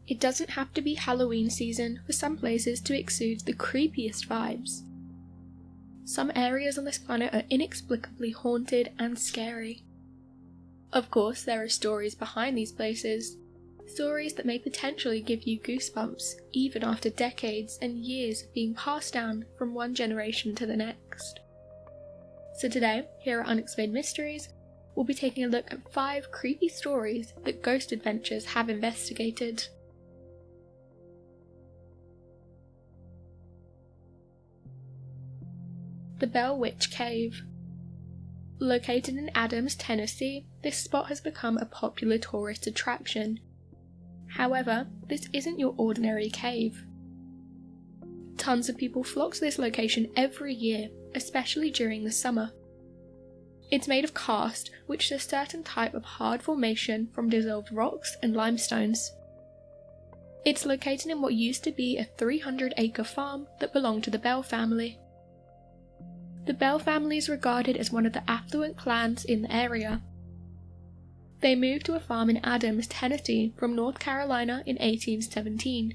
It doesn't have to be Halloween season for some places to exude the creepiest vibes. Some areas on this planet are inexplicably haunted and scary. Of course, there are stories behind these places, stories that may potentially give you goosebumps even after decades and years of being passed down from one generation to the next. So today, here at Unexplained Mysteries, we'll be taking a look at 5 creepy stories that Ghost Adventures have investigated. The Bell Witch Cave. Located in Adams, Tennessee, this spot has become a popular tourist attraction. However, this isn't your ordinary cave. Tons of people flock to this location every year, especially during the summer. It's made of karst, which is a certain type of hard formation from dissolved rocks and limestones. It's located in what used to be a 300-acre farm that belonged to the Bell family. The Bell family is regarded as one of the affluent clans in the area. They moved to a farm in Adams, Tennessee from North Carolina in 1817.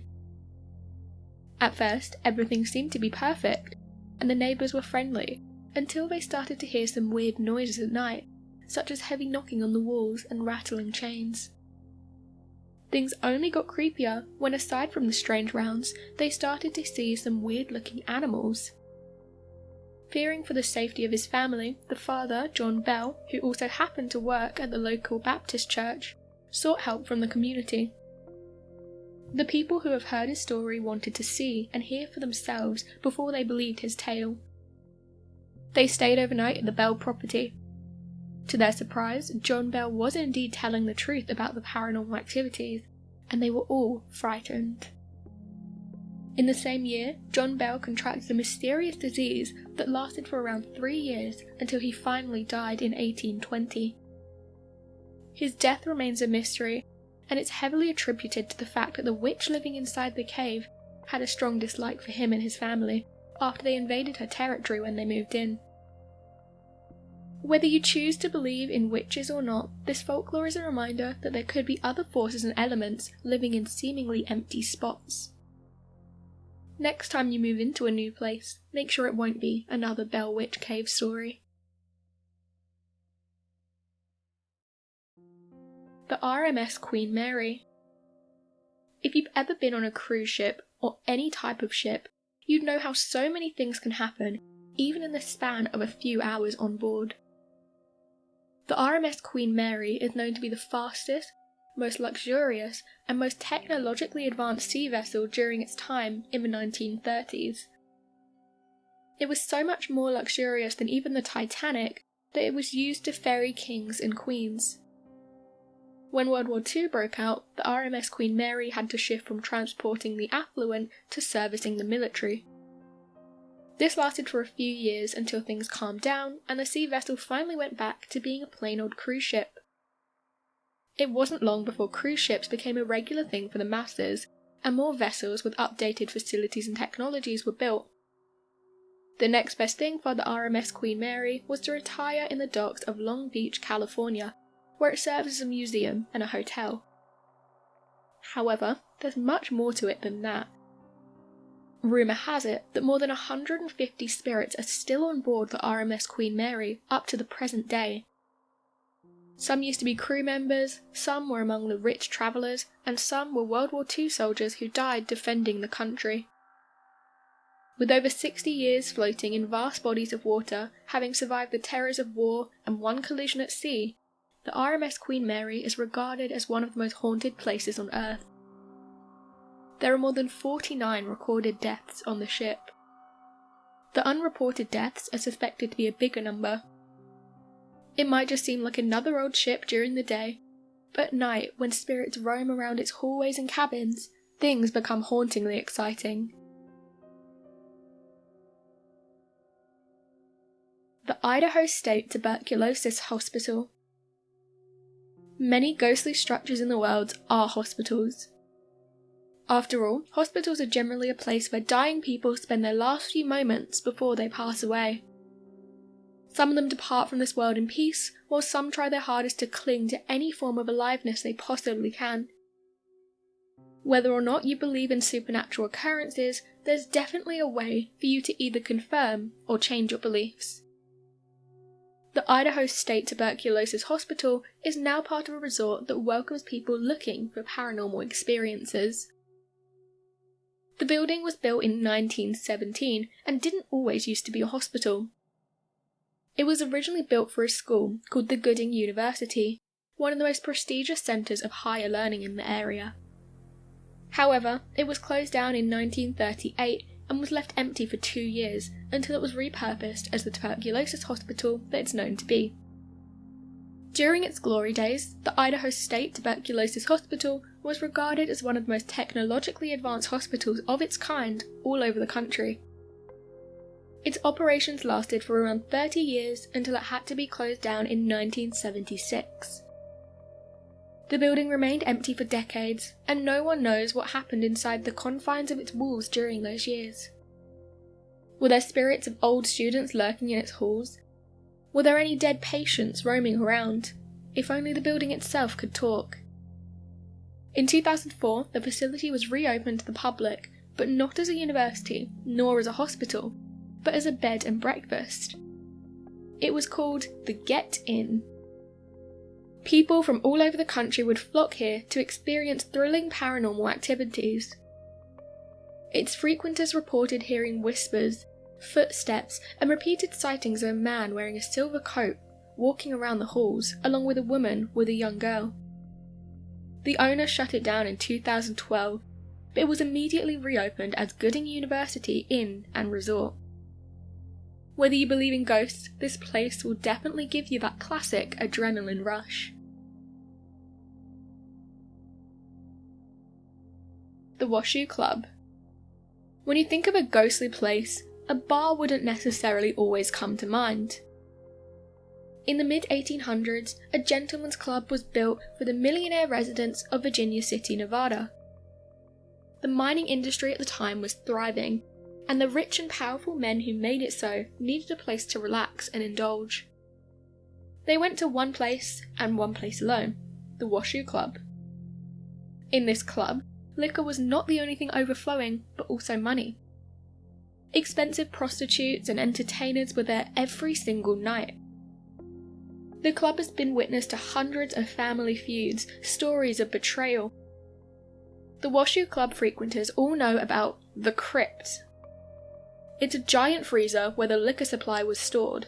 At first, everything seemed to be perfect, and the neighbours were friendly, until they started to hear some weird noises at night, such as heavy knocking on the walls and rattling chains. Things only got creepier when, aside from the strange rounds, they started to see some weird-looking animals. Fearing for the safety of his family, the father, John Bell, who also happened to work at the local Baptist church, sought help from the community. The people who have heard his story wanted to see and hear for themselves before they believed his tale. They stayed overnight at the Bell property. To their surprise, John Bell was indeed telling the truth about the paranormal activities, and they were all frightened. In the same year, John Bell contracted a mysterious disease that lasted for around 3 years until he finally died in 1820. His death remains a mystery, and it's heavily attributed to the fact that the witch living inside the cave had a strong dislike for him and his family after they invaded her territory when they moved in. Whether you choose to believe in witches or not, this folklore is a reminder that there could be other forces and elements living in seemingly empty spots. Next time you move into a new place, make sure it won't be another Bell Witch Cave story. The RMS Queen Mary. If you've ever been on a cruise ship, or any type of ship, you'd know how so many things can happen, even in the span of a few hours on board. The RMS Queen Mary is known to be the fastest, most luxurious, and most technologically advanced sea vessel during its time in the 1930s. It was so much more luxurious than even the Titanic that it was used to ferry kings and queens. When World War II broke out, the RMS Queen Mary had to shift from transporting the affluent to servicing the military. This lasted for a few years until things calmed down and the sea vessel finally went back to being a plain old cruise ship. It wasn't long before cruise ships became a regular thing for the masses, and more vessels with updated facilities and technologies were built. The next best thing for the RMS Queen Mary was to retire in the docks of Long Beach, California, where it serves as a museum and a hotel. However, there's much more to it than that. Rumour has it that more than 150 spirits are still on board the RMS Queen Mary up to the present day. Some used to be crew members, some were among the rich travellers, and some were World War II soldiers who died defending the country. With over 60 years floating in vast bodies of water, having survived the terrors of war and one collision at sea, the RMS Queen Mary is regarded as one of the most haunted places on Earth. There are more than 49 recorded deaths on the ship. The unreported deaths are suspected to be a bigger number. It might just seem like another old ship during the day, but at night, when spirits roam around its hallways and cabins, things become hauntingly exciting. The Idaho State Tuberculosis Hospital. Many ghostly structures in the world are hospitals. After all, hospitals are generally a place where dying people spend their last few moments before they pass away. Some of them depart from this world in peace, while some try their hardest to cling to any form of aliveness they possibly can. Whether or not you believe in supernatural occurrences, there's definitely a way for you to either confirm or change your beliefs. The Idaho State Tuberculosis Hospital is now part of a resort that welcomes people looking for paranormal experiences. The building was built in 1917 and didn't always used to be a hospital. It was originally built for a school called the Gooding University, one of the most prestigious centres of higher learning in the area. However, it was closed down in 1938 and was left empty for 2 years until it was repurposed as the tuberculosis hospital that it's known to be. During its glory days, the Idaho State Tuberculosis Hospital was regarded as one of the most technologically advanced hospitals of its kind all over the country. Its operations lasted for around 30 years until it had to be closed down in 1976. The building remained empty for decades, and no one knows what happened inside the confines of its walls during those years. Were there spirits of old students lurking in its halls? Were there any dead patients roaming around? If only the building itself could talk. In 2004, the facility was reopened to the public, but not as a university, nor as a hospital, but as a bed and breakfast. It was called the Get Inn. People from all over the country would flock here to experience thrilling paranormal activities. Its frequenters reported hearing whispers, footsteps, and repeated sightings of a man wearing a silver coat walking around the halls, along with a woman with a young girl. The owner shut it down in 2012, but it was immediately reopened as Gooding University Inn and Resort. Whether you believe in ghosts, this place will definitely give you that classic adrenaline rush. The Washu Club. When you think of a ghostly place, a bar wouldn't necessarily always come to mind. In the mid-1800s, a gentleman's club was built for the millionaire residents of Virginia City, Nevada. The mining industry at the time was thriving, and the rich and powerful men who made it so needed a place to relax and indulge. They went to one place, and one place alone, the Washu Club. In this club, liquor was not the only thing overflowing, but also money. Expensive prostitutes and entertainers were there every single night. The club has been witness to hundreds of family feuds, stories of betrayal. The Washu Club frequenters all know about the Crypt. It's a giant freezer where the liquor supply was stored.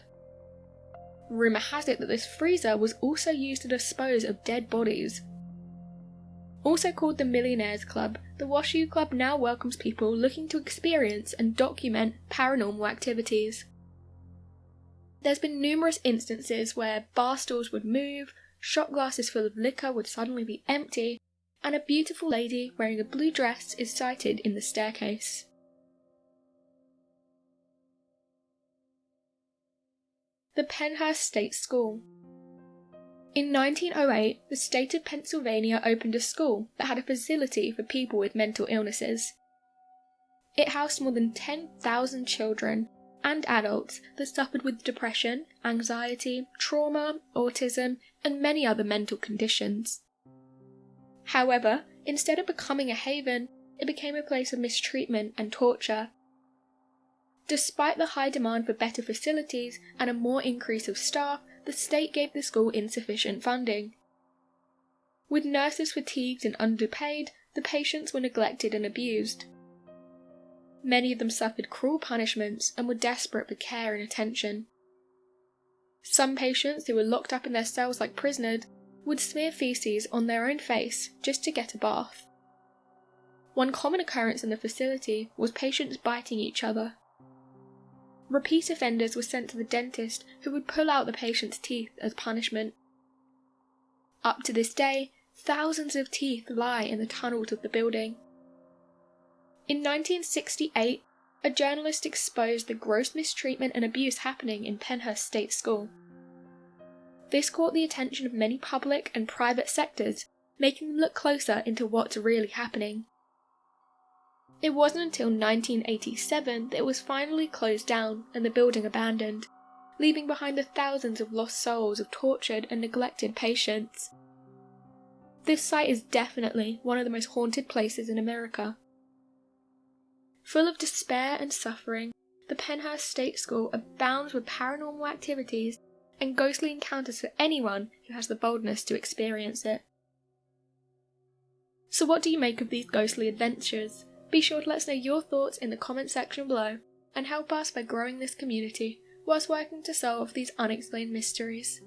Rumour has it that this freezer was also used to dispose of dead bodies. Also called the Millionaires Club, the Washu Club now welcomes people looking to experience and document paranormal activities. There's been numerous instances where bar stools would move, shot glasses full of liquor would suddenly be empty, and a beautiful lady wearing a blue dress is sighted in the staircase. The Pennhurst State School. In 1908, the state of Pennsylvania opened a school that had a facility for people with mental illnesses. It housed more than 10,000 children and adults that suffered with depression, anxiety, trauma, autism, and many other mental conditions. However, instead of becoming a haven, it became a place of mistreatment and torture. Despite the high demand for better facilities and a more increase of staff, the state gave the school insufficient funding. With nurses fatigued and underpaid, the patients were neglected and abused. Many of them suffered cruel punishments and were desperate for care and attention. Some patients who were locked up in their cells like prisoners would smear feces on their own face just to get a bath. One common occurrence in the facility was patients biting each other. Repeat offenders were sent to the dentist who would pull out the patient's teeth as punishment. Up to this day, thousands of teeth lie in the tunnels of the building. In 1968, a journalist exposed the gross mistreatment and abuse happening in Pennhurst State School. This caught the attention of many public and private sectors, making them look closer into what's really happening. It wasn't until 1987 that it was finally closed down and the building abandoned, leaving behind the thousands of lost souls of tortured and neglected patients. This site is definitely one of the most haunted places in America. Full of despair and suffering, the Pennhurst State School abounds with paranormal activities and ghostly encounters for anyone who has the boldness to experience it. So what do you make of these ghostly adventures? Be sure to let us know your thoughts in the comment section below, and help us by growing this community whilst working to solve these unexplained mysteries.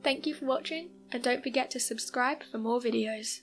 Thank you for watching, and don't forget to subscribe for more videos.